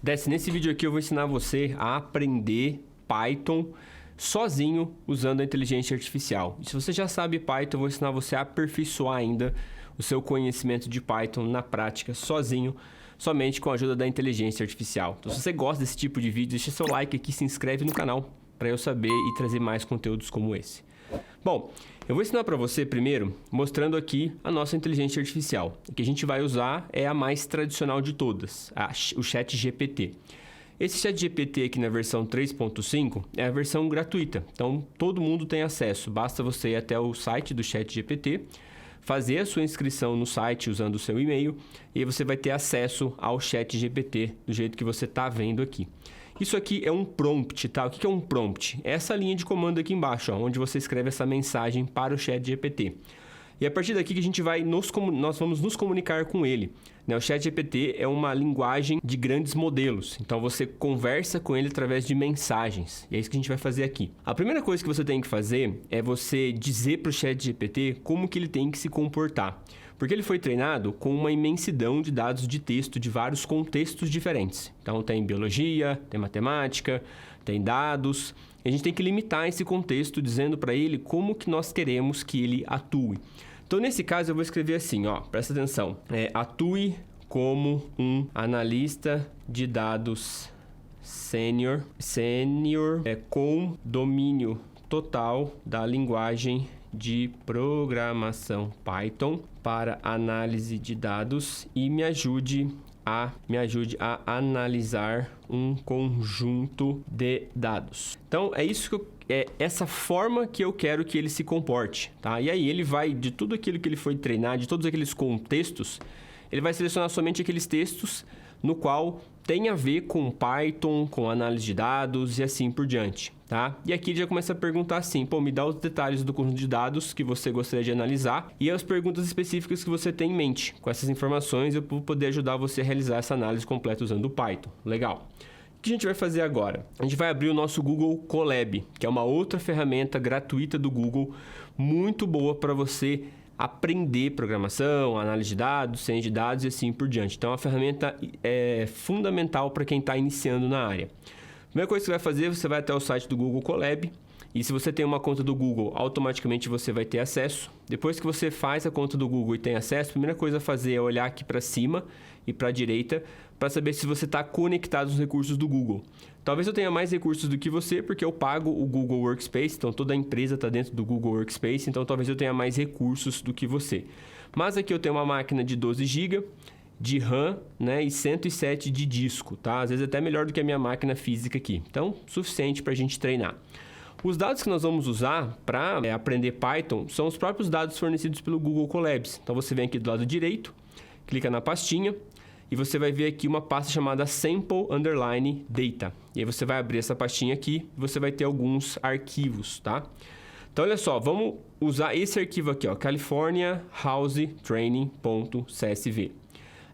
Desce, nesse vídeo aqui eu vou ensinar você a aprender Python sozinho usando a inteligência artificial. E se você já sabe Python, eu vou ensinar você a aperfeiçoar ainda o seu conhecimento de Python na prática sozinho, somente com a ajuda da inteligência artificial. Então, se você gosta desse tipo de vídeo, deixa seu like aqui, se inscreve no canal para eu saber e trazer mais conteúdos como esse. Bom, eu vou ensinar para você primeiro mostrando aqui a nossa inteligência artificial. O que a gente vai usar é a mais tradicional de todas, o ChatGPT. Esse ChatGPT aqui na versão 3.5 é a versão gratuita, então todo mundo tem acesso. Basta você ir até o site do ChatGPT, fazer a sua inscrição no site usando o seu e-mail e aí você vai ter acesso ao ChatGPT do jeito que você está vendo aqui. Isso aqui é um prompt, tá? O que é um prompt? É essa linha de comando aqui embaixo, ó, onde você escreve essa mensagem para o ChatGPT. E a partir daqui que a gente vai nós vamos nos comunicar com ele. O ChatGPT é uma linguagem de grandes modelos, então você conversa com ele através de mensagens. E é isso que a gente vai fazer aqui. A primeira coisa que você tem que fazer é você dizer para o ChatGPT como que ele tem que se comportar. Porque ele foi treinado com uma imensidão de dados de texto de vários contextos diferentes. Então tem biologia, tem matemática, tem dados. E a gente tem que limitar esse contexto dizendo para ele como que nós queremos que ele atue. Então nesse caso eu vou escrever assim, ó, presta atenção. Atue como um analista de dados sênior com domínio total da linguagem de programação Python para análise de dados e me ajude a analisar um conjunto de dados. Então é isso que é essa forma que eu quero que ele se comporte, tá? E aí ele vai de tudo aquilo que ele foi treinar, de todos aqueles contextos, ele vai selecionar somente aqueles textos no qual tem a ver com Python, com análise de dados e assim por diante, tá? E aqui ele já começa a perguntar assim, pô, me dá os detalhes do conjunto de dados que você gostaria de analisar e as perguntas específicas que você tem em mente. Com essas informações eu vou poder ajudar você a realizar essa análise completa usando o Python. Legal. O que a gente vai fazer agora? A gente vai abrir o nosso Google Colab, que é uma outra ferramenta gratuita do Google, muito boa para você aprender programação, análise de dados, ciência de dados e assim por diante. Então, a ferramenta é fundamental para quem está iniciando na área. A primeira coisa que você vai fazer, você vai até o site do Google Colab e se você tem uma conta do Google, automaticamente você vai ter acesso. Depois que você faz a conta do Google e tem acesso, a primeira coisa a fazer é olhar aqui para cima e para a direita para saber se você está conectado aos recursos do Google. Talvez eu tenha mais recursos do que você, porque eu pago o Google Workspace, então toda a empresa está dentro do Google Workspace, então talvez eu tenha mais recursos do que você. Mas aqui eu tenho uma máquina de 12 GB de RAM, né, e 107 de disco, tá? Às vezes até melhor do que a minha máquina física aqui. Então, suficiente para a gente treinar. Os dados que nós vamos usar para aprender Python são os próprios dados fornecidos pelo Google Colabs. Então, você vem aqui do lado direito, clica na pastinha, e você vai ver aqui uma pasta chamada Sample Underline Data. E aí você vai abrir essa pastinha aqui e você vai ter alguns arquivos, tá? Então, olha só, vamos usar esse arquivo aqui, ó, California House Training.csv.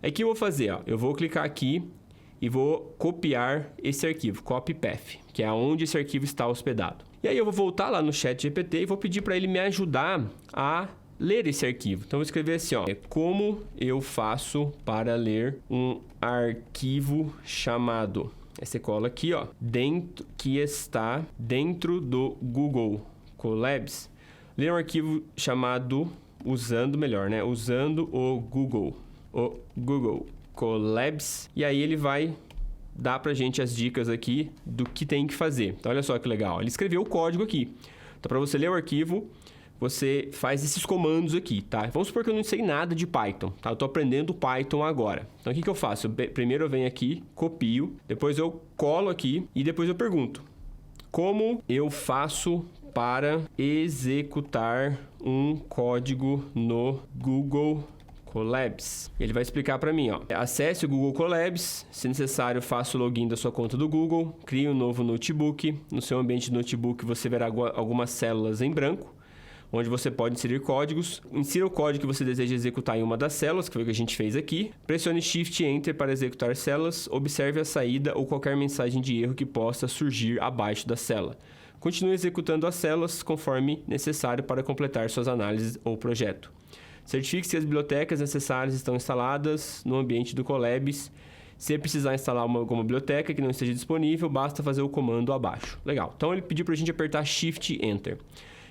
Aqui eu vou fazer, ó, eu vou clicar aqui e vou copiar esse arquivo, copy path, que é onde esse arquivo está hospedado. E aí eu vou voltar lá no ChatGPT e vou pedir para ele me ajudar a ler esse arquivo. Então, eu vou escrever assim, ó, como eu faço para ler um arquivo chamado, aí você cola aqui, ó, que está dentro do Google Colabs, ler um arquivo chamado, usando o Google Colabs, e aí ele vai dar pra gente as dicas aqui do que tem que fazer. Então, olha só que legal, ele escreveu o código aqui. Então, para você ler o arquivo, você faz esses comandos aqui, tá? Vamos supor que eu não sei nada de Python, tá? Eu tô aprendendo Python agora. Então, o que eu faço? Primeiro eu venho aqui, copio, depois eu colo aqui e depois eu pergunto: como eu faço para executar um código no Google Colabs? Ele vai explicar para mim, ó. Acesse o Google Colabs, se necessário, faça o login da sua conta do Google, crie um novo notebook. No seu ambiente de notebook, você verá algumas células em branco, onde você pode inserir códigos. Insira o código que você deseja executar em uma das células, que foi o que a gente fez aqui. Pressione Shift e Enter para executar células. Observe a saída ou qualquer mensagem de erro que possa surgir abaixo da célula. Continue executando as células conforme necessário para completar suas análises ou projeto. Certifique-se que as bibliotecas necessárias estão instaladas no ambiente do Colabs Se precisar instalar alguma biblioteca que não esteja disponível, basta fazer o comando abaixo. Legal. Então, ele pediu para a gente apertar Shift Enter.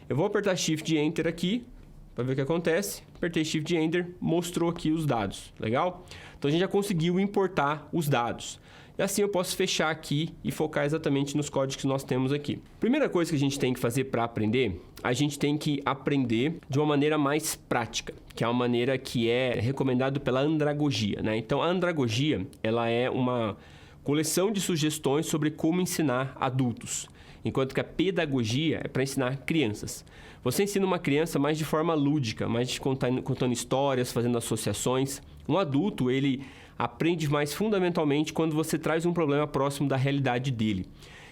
Eu vou apertar Shift Enter aqui, para ver o que acontece. Apertei Shift Enter, mostrou aqui os dados. Legal? Então, a gente já conseguiu importar os dados. E assim eu posso fechar aqui e focar exatamente nos códigos que nós temos aqui. Primeira coisa que a gente tem que fazer para aprender, a gente tem que aprender de uma maneira mais prática, que é uma maneira que é recomendada pela andragogia, né? Então, a andragogia, ela é uma coleção de sugestões sobre como ensinar adultos, enquanto que a pedagogia é para ensinar crianças. Você ensina uma criança mais de forma lúdica, mais de contando histórias, fazendo associações. Um adulto, ele aprende mais fundamentalmente quando você traz um problema próximo da realidade dele.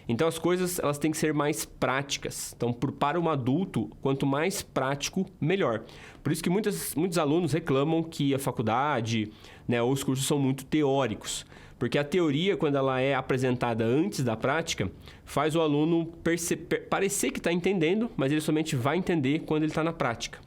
Então, as coisas elas têm que ser mais práticas. Então, para um adulto, quanto mais prático, melhor. Por isso que muitos alunos reclamam que a faculdade, né, ou os cursos são muito teóricos. Porque a teoria, quando ela é apresentada antes da prática, faz o aluno parecer que está entendendo, mas ele somente vai entender quando ele está na prática.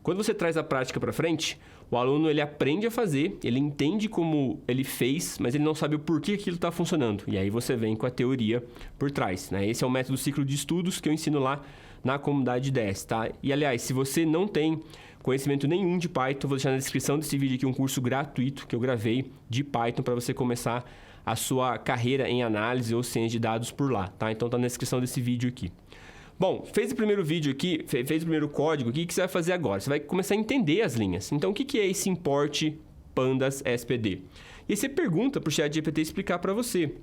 Quando você traz a prática para frente, o aluno ele aprende a fazer, ele entende como ele fez, mas ele não sabe o porquê aquilo está funcionando. E aí você vem com a teoria por trás, né? Esse é o método ciclo de estudos que eu ensino lá na comunidade DS, tá? E aliás, se você não tem conhecimento nenhum de Python, vou deixar na descrição desse vídeo aqui um curso gratuito que eu gravei de Python para você começar a sua carreira em análise ou ciência de dados por lá, tá? Então tá na descrição desse vídeo aqui. Bom, fez o primeiro vídeo aqui, fez o primeiro código, o que você vai fazer agora? Você vai começar a entender as linhas. Então, o que é esse import pandas SPD? E você pergunta para o ChatGPT explicar para você.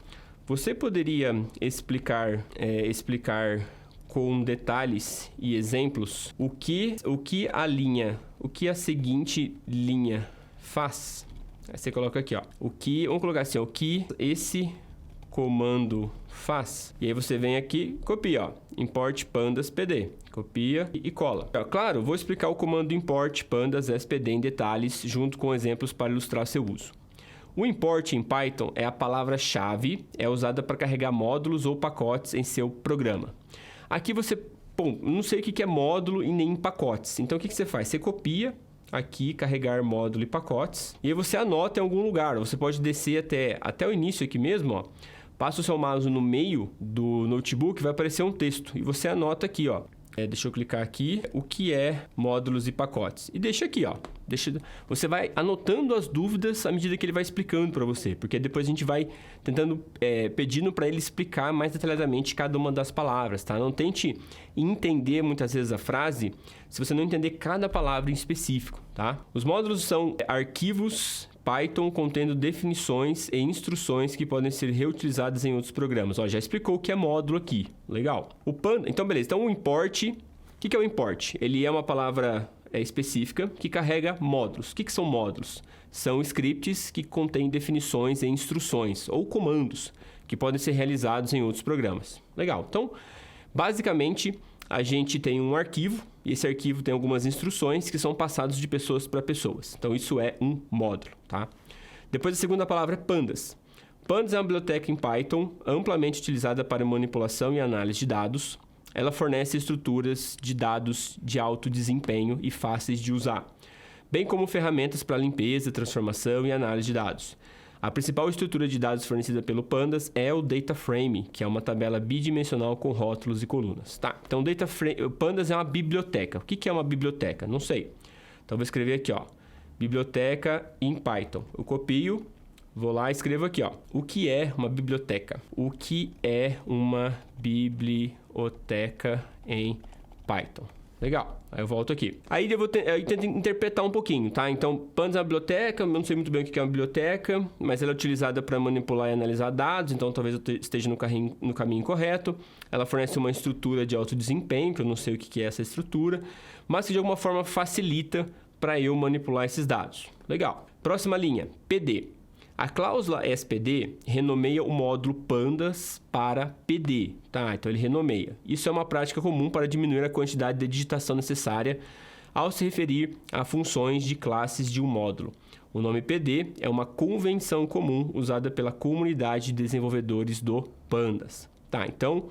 Você poderia explicar com detalhes e exemplos o que a seguinte linha faz? Aí você coloca aqui, ó. Vamos colocar assim, ó, o que esse comando faz. E aí você vem aqui, copia, ó, import pandas pd, copia e cola. Claro, vou explicar o comando import pandas spd em detalhes, junto com exemplos para ilustrar seu uso. O import em Python é a palavra-chave, é usada para carregar módulos ou pacotes em seu programa. Aqui você, não sei o que é módulo e nem pacotes. Então, o que você faz? Você copia aqui, carregar módulo e pacotes, e aí você anota em algum lugar. Você pode descer até o início aqui mesmo, ó. Passa o seu mouse no meio do notebook, vai aparecer um texto. E você anota aqui, ó. Deixa eu clicar aqui. O que é módulos e pacotes? E deixa aqui, ó. Você vai anotando as dúvidas à medida que ele vai explicando para você. Porque depois a gente vai pedindo para ele explicar mais detalhadamente cada uma das palavras, tá? Não tente entender muitas vezes a frase se você não entender cada palavra em específico, tá? Os módulos são arquivos Python contendo definições e instruções que podem ser reutilizadas em outros programas. Ó, já explicou o que é módulo aqui. Legal. Então, beleza. Então, o import... O que é o import? Ele é uma palavra específica que carrega módulos. O que são módulos? São scripts que contêm definições e instruções, ou comandos, que podem ser realizados em outros programas. Legal. Então, basicamente, a gente tem um arquivo, e esse arquivo tem algumas instruções que são passadas de pessoas para pessoas. Então, isso é um módulo, tá? Depois, a segunda palavra é pandas. Pandas é uma biblioteca em Python amplamente utilizada para manipulação e análise de dados. Ela fornece estruturas de dados de alto desempenho e fáceis de usar, bem como ferramentas para limpeza, transformação e análise de dados. A principal estrutura de dados fornecida pelo Pandas é o Data Frame, que é uma tabela bidimensional com rótulos e colunas. Tá, então o Pandas é uma biblioteca. O que é uma biblioteca? Não sei. Então, vou escrever aqui, ó, biblioteca em Python. Eu copio, vou lá e escrevo aqui, ó, o que é uma biblioteca? O que é uma biblioteca em Python? Legal. Aí eu volto aqui. Aí eu tento interpretar um pouquinho, tá? Então, Pandas é uma biblioteca, eu não sei muito bem o que é uma biblioteca, mas ela é utilizada para manipular e analisar dados, então talvez eu esteja no caminho correto. Ela fornece uma estrutura de alto desempenho, que eu não sei o que é essa estrutura, mas que de alguma forma facilita para eu manipular esses dados. Legal. Próxima linha, PD. A cláusula SPD renomeia o módulo pandas para PD, tá? Então, ele renomeia. Isso é uma prática comum para diminuir a quantidade de digitação necessária ao se referir a funções de classes de um módulo. O nome PD é uma convenção comum usada pela comunidade de desenvolvedores do Pandas, tá? Então,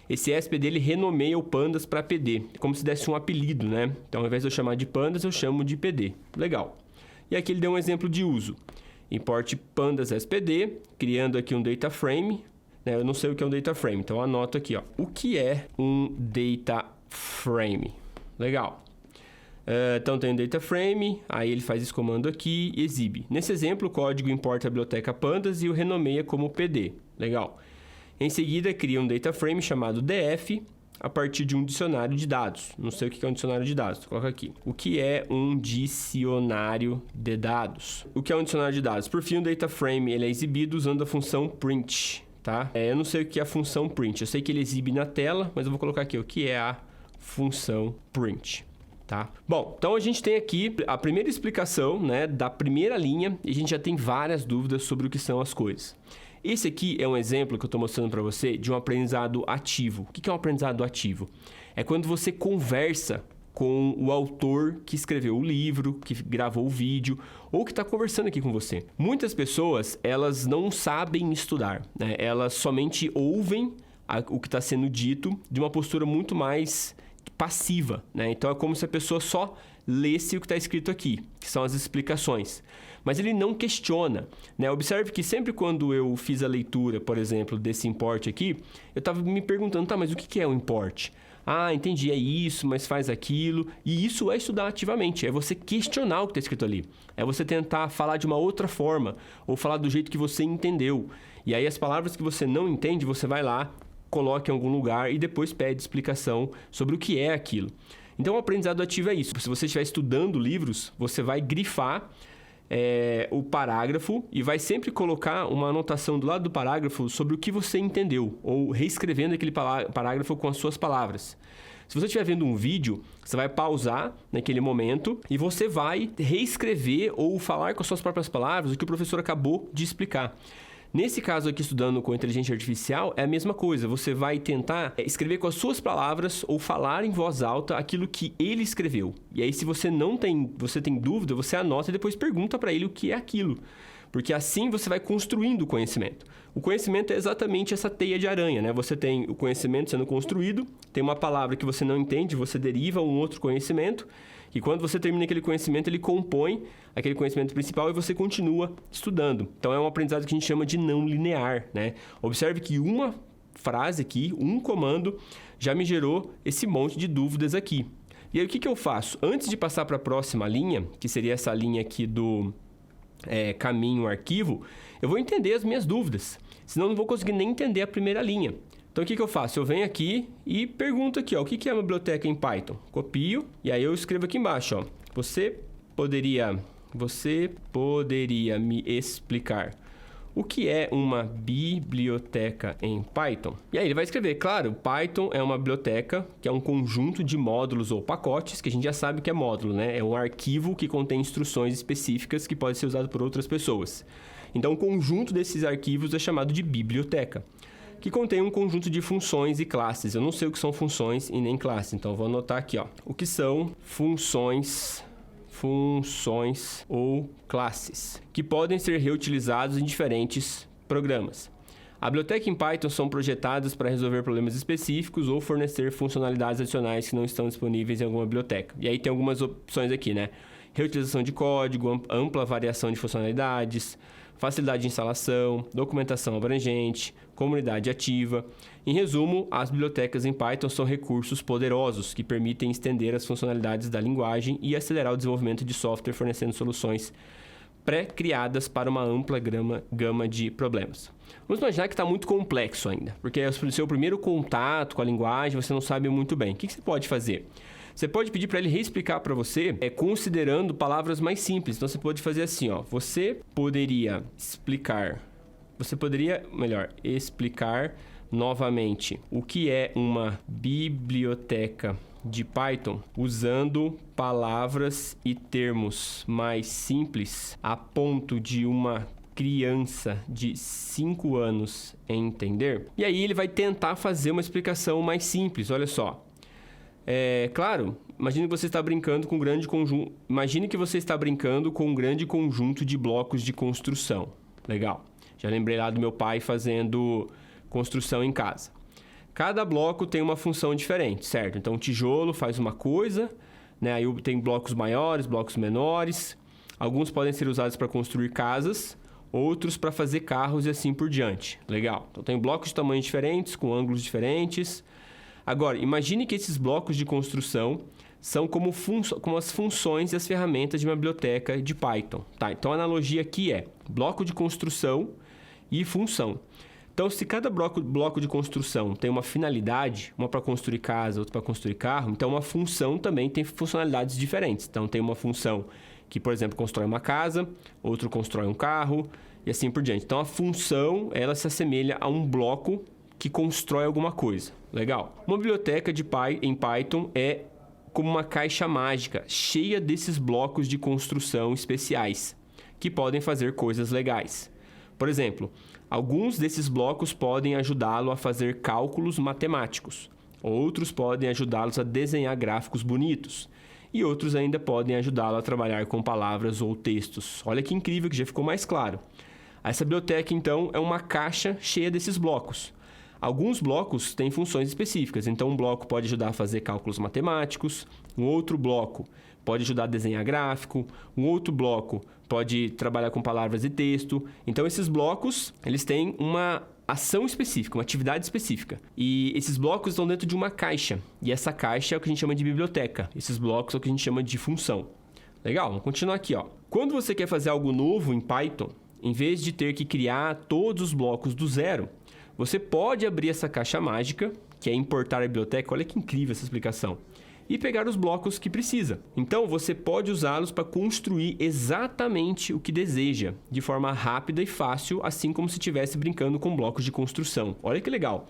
esse SPD ele renomeia o Pandas para PD, como se desse um apelido, né? Então, ao invés de eu chamar de Pandas, eu chamo de PD. Legal. E aqui ele deu um exemplo de uso. import pandas SPD, criando aqui um data frame. Eu não sei o que é um data frame, então eu anoto aqui, ó. O que é um data frame? Legal. Então tem um data frame, aí ele faz esse comando aqui e exibe. Nesse exemplo, o código importa a biblioteca pandas e o renomeia como PD. Legal. Em seguida, cria um data frame chamado df a partir de um dicionário de dados. Não sei o que é um dicionário de dados, coloca aqui. O que é um dicionário de dados? O que é um dicionário de dados? Por fim, o data frame ele é exibido usando a função print. Tá? Eu não sei o que é a função print. Eu sei que ele exibe na tela, mas eu vou colocar aqui o que é a função print. Tá? Bom, então a gente tem aqui a primeira explicação, né, da primeira linha e a gente já tem várias dúvidas sobre o que são as coisas. Esse aqui é um exemplo que eu estou mostrando para você de um aprendizado ativo. O que é um aprendizado ativo? É quando você conversa com o autor que escreveu o livro, que gravou o vídeo ou que está conversando aqui com você. Muitas pessoas, elas não sabem estudar, né? Elas somente ouvem o que está sendo dito de uma postura muito mais passiva, né? Então é como se a pessoa só lesse o que está escrito aqui, que são as explicações. Mas ele não questiona, né? Observe que sempre quando eu fiz a leitura, por exemplo, desse import aqui, eu estava me perguntando, tá, mas o que é o import? Ah, entendi, é isso, mas faz aquilo. E isso é estudar ativamente, é você questionar o que está escrito ali. É você tentar falar de uma outra forma, ou falar do jeito que você entendeu. E aí as palavras que você não entende, você vai lá, coloca em algum lugar e depois pede explicação sobre o que é aquilo. Então, o aprendizado ativo é isso. Se você estiver estudando livros, você vai grifar o parágrafo e vai sempre colocar uma anotação do lado do parágrafo sobre o que você entendeu, ou reescrevendo aquele parágrafo com as suas palavras. Se você estiver vendo um vídeo, você vai pausar naquele momento e você vai reescrever ou falar com as suas próprias palavras o que o professor acabou de explicar. Nesse caso aqui, estudando com inteligência artificial, é a mesma coisa. Você vai tentar escrever com as suas palavras ou falar em voz alta aquilo que ele escreveu. E aí, se você tem dúvida, você anota e depois pergunta para ele o que é aquilo. Porque assim você vai construindo o conhecimento. O conhecimento é exatamente essa teia de aranha, né? Você tem o conhecimento sendo construído, tem uma palavra que você não entende, você deriva um outro conhecimento, e quando você termina aquele conhecimento, ele compõe aquele conhecimento principal e você continua estudando. Então, é um aprendizado que a gente chama de não linear, né? Observe que uma frase aqui, um comando, já me gerou esse monte de dúvidas aqui. E aí, o que eu faço? Antes de passar para a próxima linha, que seria essa linha aqui do caminho arquivo, eu vou entender as minhas dúvidas. Senão, eu não vou conseguir nem entender a primeira linha. Então, o que eu faço? Eu venho aqui e pergunto aqui, ó, o que é uma biblioteca em Python? Copio e aí eu escrevo aqui embaixo, ó. Você poderia me explicar o que é uma biblioteca em Python? E aí ele vai escrever, claro, Python é uma biblioteca que é um conjunto de módulos ou pacotes, que a gente já sabe que é módulo, né? É um arquivo que contém instruções específicas que pode ser usado por outras pessoas. Então, o conjunto desses arquivos é chamado de biblioteca, que contém um conjunto de funções e classes. Eu não sei o que são funções e nem classes, então vou anotar aqui, ó. O que são funções ou classes, que podem ser reutilizados em diferentes programas. A biblioteca em Python são projetadas para resolver problemas específicos ou fornecer funcionalidades adicionais que não estão disponíveis em alguma biblioteca. E aí tem algumas opções aqui, né? Reutilização de código, ampla variação de funcionalidades, facilidade de instalação, documentação abrangente, comunidade ativa. Em resumo, as bibliotecas em Python são recursos poderosos que permitem estender as funcionalidades da linguagem e acelerar o desenvolvimento de software fornecendo soluções pré-criadas para uma ampla gama de problemas. Vamos imaginar que está muito complexo ainda, porque é o seu primeiro contato com a linguagem, você não sabe muito bem. O que você pode fazer? Você pode pedir para ele reexplicar para você, considerando palavras mais simples. Então, você pode fazer assim, ó. Você poderia explicar novamente o que é uma biblioteca de Python usando palavras e termos mais simples a ponto de uma criança de 5 anos entender? E aí ele vai tentar fazer uma explicação mais simples, olha só. Claro, imagine que você está brincando com um grande conjunto. Imagine que você está brincando com um grande conjunto de blocos de construção. Legal. Já lembrei lá do meu pai fazendo construção em casa. Cada bloco tem uma função diferente, certo? Então, o tijolo faz uma coisa, né? Aí tem blocos maiores, blocos menores. Alguns podem ser usados para construir casas, outros para fazer carros e assim por diante. Legal. Então tem blocos de tamanhos diferentes, com ângulos diferentes. Agora, imagine que esses blocos de construção são como as funções e as ferramentas de uma biblioteca de Python. Tá? Então a analogia aqui é bloco de construção e função. Então, se cada bloco de construção tem uma finalidade, uma para construir casa, outra para construir carro, então uma função também tem funcionalidades diferentes. Então, tem uma função que, por exemplo, constrói uma casa, outro constrói um carro e assim por diante. Então, a função, ela se assemelha a um bloco que constrói alguma coisa. Legal. Uma biblioteca em Python é como uma caixa mágica, cheia desses blocos de construção especiais, que podem fazer coisas legais. Por exemplo, alguns desses blocos podem ajudá-lo a fazer cálculos matemáticos. Outros podem ajudá-los a desenhar gráficos bonitos. E outros ainda podem ajudá-lo a trabalhar com palavras ou textos. Olha que incrível, que já ficou mais claro. Essa biblioteca, então, é uma caixa cheia desses blocos. Alguns blocos têm funções específicas. Então, um bloco pode ajudar a fazer cálculos matemáticos. Um outro bloco pode ajudar a desenhar gráfico. Um outro bloco pode trabalhar com palavras e texto. Então, esses blocos, eles têm uma ação específica, uma atividade específica. E esses blocos estão dentro de uma caixa. E essa caixa é o que a gente chama de biblioteca. Esses blocos é o que a gente chama de função. Legal, vamos continuar aqui, ó. Quando você quer fazer algo novo em Python, em vez de ter que criar todos os blocos do zero, você pode abrir essa caixa mágica, que é importar a biblioteca. Olha que incrível essa explicação. E pegar os blocos que precisa. Então, você pode usá-los para construir exatamente o que deseja, de forma rápida e fácil, assim como se estivesse brincando com blocos de construção. Olha que legal!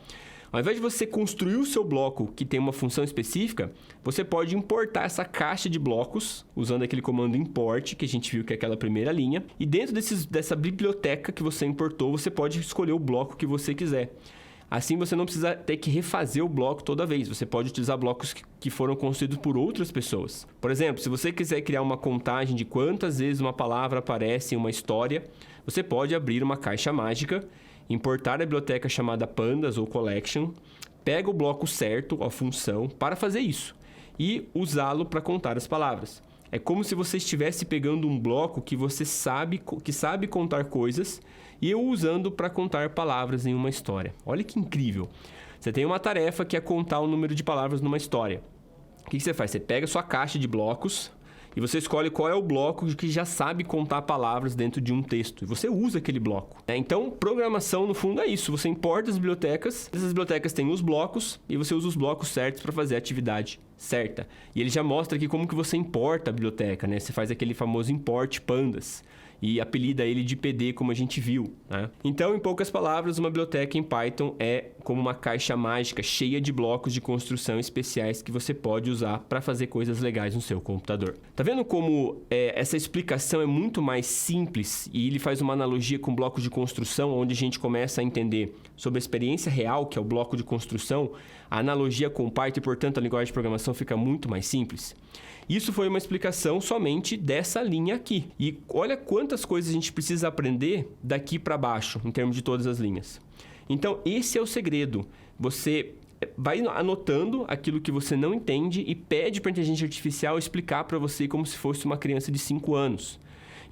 Ao invés de você construir o seu bloco que tem uma função específica, você pode importar essa caixa de blocos, usando aquele comando import, que a gente viu que é aquela primeira linha. E dentro dessa biblioteca que você importou, você pode escolher o bloco que você quiser. Assim, você não precisa ter que refazer o bloco toda vez. Você pode utilizar blocos que foram construídos por outras pessoas. Por exemplo, se você quiser criar uma contagem de quantas vezes uma palavra aparece em uma história, você pode abrir uma caixa mágica, importar a biblioteca chamada pandas ou collection, pega o bloco certo, a função, para fazer isso e usá-lo para contar as palavras. É como se você estivesse pegando um bloco que você sabe contar coisas e eu usando para contar palavras em uma história. Olha que incrível! Você tem uma tarefa que é contar o número de palavras numa história. O que você faz? Você pega a sua caixa de blocos e você escolhe qual é o bloco que já sabe contar palavras dentro de um texto. E você usa aquele bloco. Então, programação, no fundo, é isso. Você importa as bibliotecas. Essas bibliotecas têm os blocos e você usa os blocos certos para fazer a atividade certa. E ele já mostra aqui como que você importa a biblioteca, né? Você faz aquele famoso import pandas e apelida ele de PD, como a gente viu, né? Então, em poucas palavras, uma biblioteca em Python é como uma caixa mágica cheia de blocos de construção especiais que você pode usar para fazer coisas legais no seu computador. Tá vendo como essa explicação é muito mais simples e ele faz uma analogia com blocos de construção, onde a gente começa a entender sobre a experiência real, que é o bloco de construção. A analogia com Python e, portanto, a linguagem de programação fica muito mais simples. Isso foi uma explicação somente dessa linha aqui. E olha quantas coisas a gente precisa aprender daqui para baixo, em termos de todas as linhas. Então, esse é o segredo. Você vai anotando aquilo que você não entende e pede para a inteligência artificial explicar para você como se fosse uma criança de 5 anos.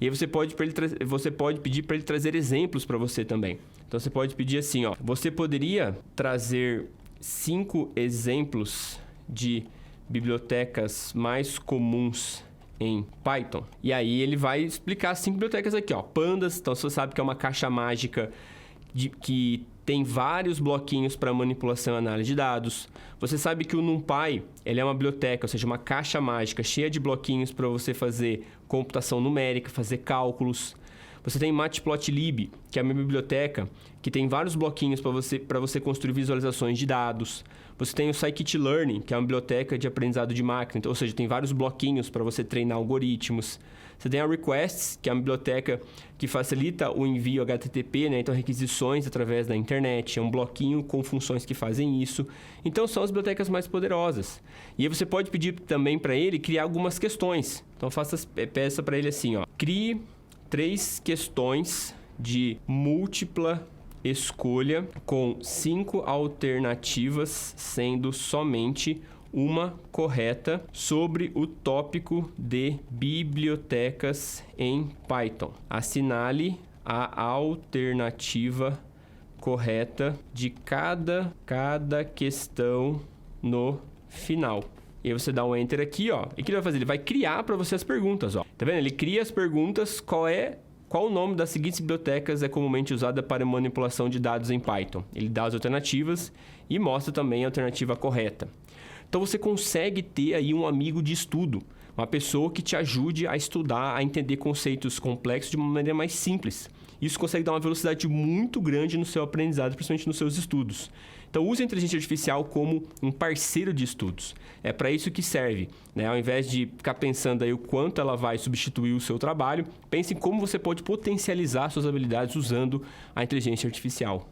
E aí você pode pedir para ele trazer exemplos para você também. Então, você pode pedir assim, ó, você poderia trazer 5 exemplos de bibliotecas mais comuns em Python. E aí ele vai explicar 5 bibliotecas aqui, ó. Pandas, então você sabe que é uma caixa mágica que tem vários bloquinhos para manipulação e análise de dados. Você sabe que o NumPy, ele é uma biblioteca, ou seja, uma caixa mágica cheia de bloquinhos para você fazer computação numérica, fazer cálculos. Você tem Matplotlib, que é uma biblioteca que tem vários bloquinhos para você construir visualizações de dados. Você tem o Scikit-learn, que é uma biblioteca de aprendizado de máquina, ou seja, tem vários bloquinhos para você treinar algoritmos. Você tem a Requests, que é uma biblioteca que facilita o envio HTTP, né? Então requisições através da internet. É um bloquinho com funções que fazem isso. Então são as bibliotecas mais poderosas. E aí você pode pedir também para ele criar algumas questões. Então peça para ele assim, ó, crie 3 questões de múltipla escolha com 5 alternativas, sendo somente uma correta, sobre o tópico de bibliotecas em Python. Assinale a alternativa correta de cada questão no final. E aí você dá um Enter aqui, ó. E o que ele vai fazer? Ele vai criar para você as perguntas, ó. Tá vendo? Ele cria as perguntas, qual o nome das seguintes bibliotecas é comumente usada para manipulação de dados em Python. Ele dá as alternativas e mostra também a alternativa correta. Então você consegue ter aí um amigo de estudo, uma pessoa que te ajude a estudar, a entender conceitos complexos de uma maneira mais simples. Isso consegue dar uma velocidade muito grande no seu aprendizado, principalmente nos seus estudos. Então use a inteligência artificial como um parceiro de estudos. É para isso que serve, né? Ao invés de ficar pensando aí o quanto ela vai substituir o seu trabalho, pense em como você pode potencializar suas habilidades usando a inteligência artificial.